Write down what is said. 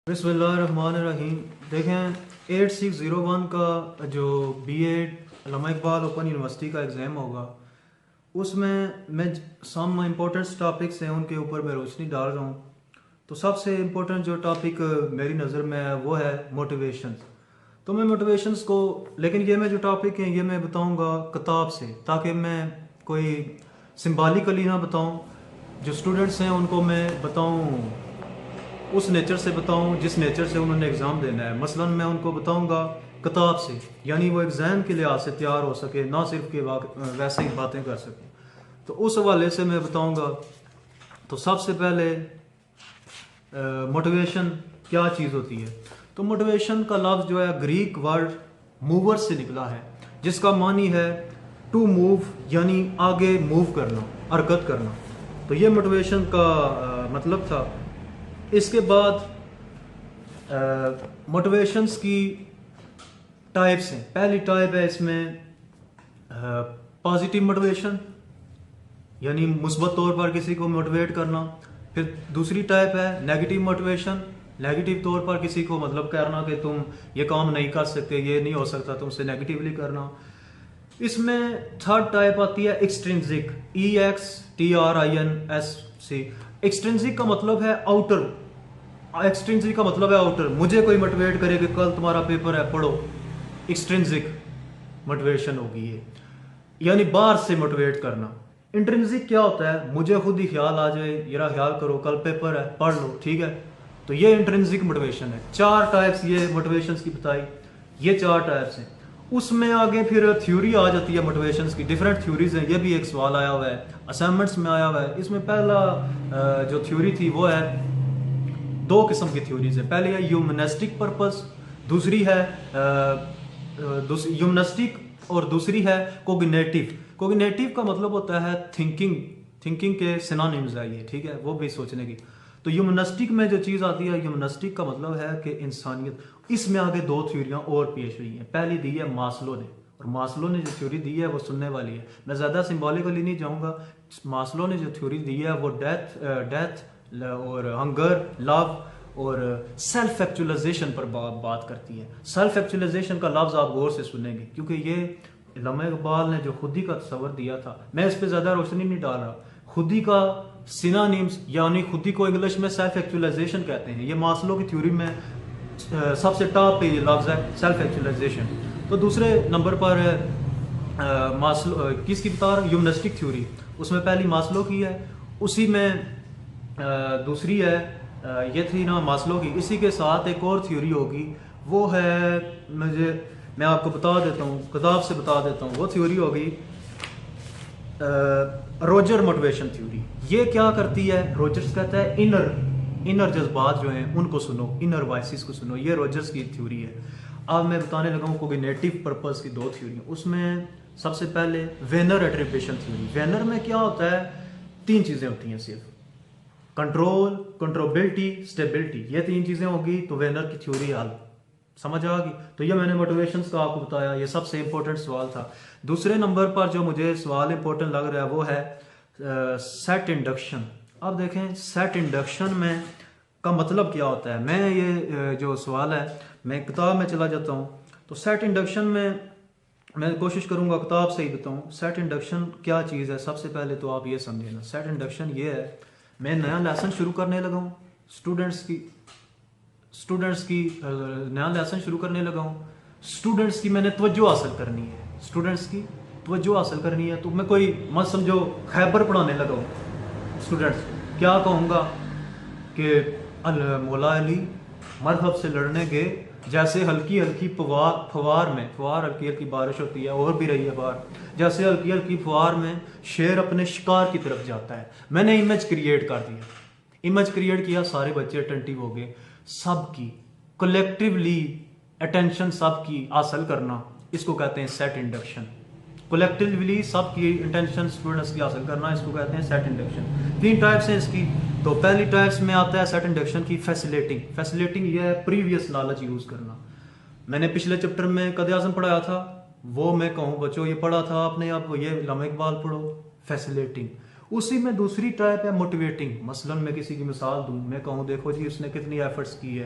बिस्मिल्लाहिर्रहमानिर्रहीम। देखें 8601 का जो बीएड अल्लामा इकबाल ओपन यूनिवर्सिटी का एग्ज़ाम होगा उसमें मैं सम इम्पोर्टेंट टॉपिक्स हैं उनके ऊपर मैं रोशनी डाल रहा हूँ। तो सबसे इम्पोर्टेंट जो टॉपिक मेरी नज़र में है वो है मोटिवेशन। तो मैं मोटिवेशंस को लेकिन ये मैं जो टॉपिक हैं ये मैं बताऊँगा किताब से, ताकि मैं कोई सिम्बॉलिकली ना बताऊँ। जो स्टूडेंट्स हैं उनको मैं बताऊँ उस नेचर से बताऊं जिस नेचर से उन्होंने एग्ज़ाम देना है। मसलन मैं उनको बताऊंगा किताब से, यानी वो एग्ज़ाम के लिहाज से तैयार हो सके, ना सिर्फ कि वैसे ही बातें कर सके। तो उस हवाले से मैं बताऊंगा। तो सबसे पहले मोटिवेशन क्या चीज़ होती है। तो मोटिवेशन का लफ्ज़ जो है ग्रीक वर्ड मूवर से निकला है, जिसका मानी है टू मूव, यानी आगे मूव करना, हरकत करना। तो ये मोटिवेशन का मतलब था। इसके बाद मोटिवेशंस की टाइप्स हैं। पहली टाइप है इसमें पॉजिटिव मोटिवेशन, यानी मुस्बत तौर पर किसी को मोटिवेट करना। फिर दूसरी टाइप है नेगेटिव मोटिवेशन, नेगेटिव तौर पर किसी को मतलब करना कि तुम ये काम नहीं कर सकते, ये नहीं हो सकता, तुमसे नेगेटिवली करना। इसमें थर्ड टाइप आती है एक्सट्रिंसिक, EXTRINSC। एक्सट्रिंसिक का मतलब है आउटर, एक्सट्रिंसिक का मतलब है आउटर। मुझे कोई मोटिवेट करे कि कल तुम्हारा पेपर है पढ़ो, एक्सट्रिंसिक मोटिवेशन होगी ये, यानी बाहर से मोटिवेट करना। इंट्रिंसिक क्या होता है, मुझे खुद ही ख्याल आ जाए, मेरा ख्याल करो कल पेपर है पढ़ लो, ठीक है। तो ये इंट्रिंसिक मोटिवेशन है। चार टाइप्स ये मोटिवेशंस की बताई, ये चार टाइप्स हैं। उसमें आगे फिर थ्योरी आ जाती है मोटिवेशंस की, डिफरेंट थ्योरीज हैं। ये भी एक सवाल आया हुआ है, असाइनमेंट्स में आया हुआ है। इसमें पहला जो थ्योरी थी वो है, दो किस्म की थ्योरीज है। पहले है ह्यूमनिस्टिक पर्पस, दूसरी है ह्यूमनिस्टिक, और दूसरी है कोग्निटिव। कोग्निटिव का मतलब होता है थिंकिंग, थिंकिंग के सिनोनिम्स है ये, ठीक है, वो भी सोचने की। तो ह्यूमनिस्टिक में जो चीज़ आती है, ह्यूमनिस्टिक का मतलब है कि इंसानियत। इसमें आगे दो थ्योरियाँ और पेश हुई हैं। पहली दी है मास्लो ने, और मास्लो ने जो थ्योरी दी है वो सुनने वाली है। मैं ज़्यादा सिम्बॉलिकली नहीं जाऊँगा। मास्लो ने जो थ्योरी दी है वो डेथ और हंगर, लव और सेल्फ एक्चुअलाइजेशन पर बात करती है। सेल्फ एक्चुअलाइजेशन का लफ्ज़ आप गौर से सुनेंगे, क्योंकि ये अल्लामा इकबाल ने जो खुदी का तस्वर दिया था, मैं इस पर ज़्यादा रोशनी नहीं डाल रहा। खुदी का सिनोनिम्स, यानी खुदी को इंग्लिश में सेल्फ एक्चुअलाइजेशन कहते हैं। ये मास्लो की थ्योरी में सबसे टॉप पे ये लफ्ज़ है, सेल्फ एक्चुअलाइजेशन। तो दूसरे नंबर पर मास्लो किसकी बता रहा, ह्यूमनिस्टिक थ्योरी। उसमें पहली मास्लो की है, उसी में दूसरी है ये थी ना मास्लो की। इसी के साथ एक और थ्योरी होगी, वो है, मैं आपको बता देता हूँ, किताब से बता देता हूँ। वो थ्योरी होगी रोजर मोटिवेशन थ्योरी। ये क्या करती है, रोजर्स कहता है इनर जज्बात जो हैं उनको सुनो, इनर वॉइसेस को सुनो। ये रोजर्स की थ्योरी है। अब मैं बताने लगा हूँ कोग्निटिव पर्पस की दो थ्योरी। उसमें सबसे पहले वेनर एट्रीब्यूशन थ्योरी। वेनर में क्या होता है, तीन चीज़ें होती हैं सिर्फ, कंट्रोल, कंट्रोबिलिटी, स्टेबिलिटी। ये तीन चीज़ें होगी तो वेनर की थ्योरी हल समझ आ गई। तो ये मैंने मोटिवेशंस का आपको बताया, ये सबसे इंपॉर्टेंट सवाल था। दूसरे नंबर पर जो मुझे सवाल इंपॉर्टेंट लग रहा है वो है सेट इंडक्शन। अब देखें सेट इंडक्शन में का मतलब क्या होता है। मैं ये जो सवाल है मैं किताब में चला जाता हूँ। तो सेट इंडक्शन में मैं कोशिश करूँगा किताब से ही बताऊँ सेट इंडक्शन क्या चीज़ है। सबसे पहले तो आप ये समझे ना, सेट इंडक्शन ये है, मैं नया लेसन शुरू करने लगा हूँ, स्टूडेंट्स की नया लेसन शुरू करने लगा हूँ। स्टूडेंट्स की मैंने तवज्जो हासिल करनी है, स्टूडेंट्स की तवज्जो हासिल करनी है। तो मैं कोई मत समझो खैबर पढ़ाने लगा हूँ स्टूडेंट्स, क्या कहूँगा कि मौला अली मरहब से लड़ने के जैसे हल्की हल्की फवार में, फवार हल्की हल्की बारिश होती है और भी रही है बाहर, जैसे हल्की हल्की फवार में शेर अपने शिकार की तरफ जाता है। मैंने इमेज क्रिएट कर दिया, इमेज क्रिएट किया, सारे बच्चे अटेंटिव हो गए। सबकी कलेक्टिवली अटेंशन सबकी हासिल करना, इसको कहते हैं सेट इंडक्शन। कलेक्टिवली सबकी इंटेंशन स्टूडेंट्स की हासिल करना, इसको कहते हैं सेट इंडक्शन। तीन टाइप्स हैं इसकी। तो पहली टाइप्स में आता है सेट इंडक्शन की फैसिलेटिंग। फैसिलेटिंग ये है प्रीवियस नॉलेज यूज करना। मैंने पिछले चैप्टर में कद आज़म पढ़ाया था, वो मैं कहूँ बच्चों ये पढ़ा था आपने, अब ये अल्लामा इकबाल पढ़ो, फैसिलेटिंग। उसी में दूसरी टाइप है मोटिवेटिंग। मसलन मैं किसी की मिसाल दूं, मैं कहूँ देखो जी उसने कितनी एफर्ट्स की है,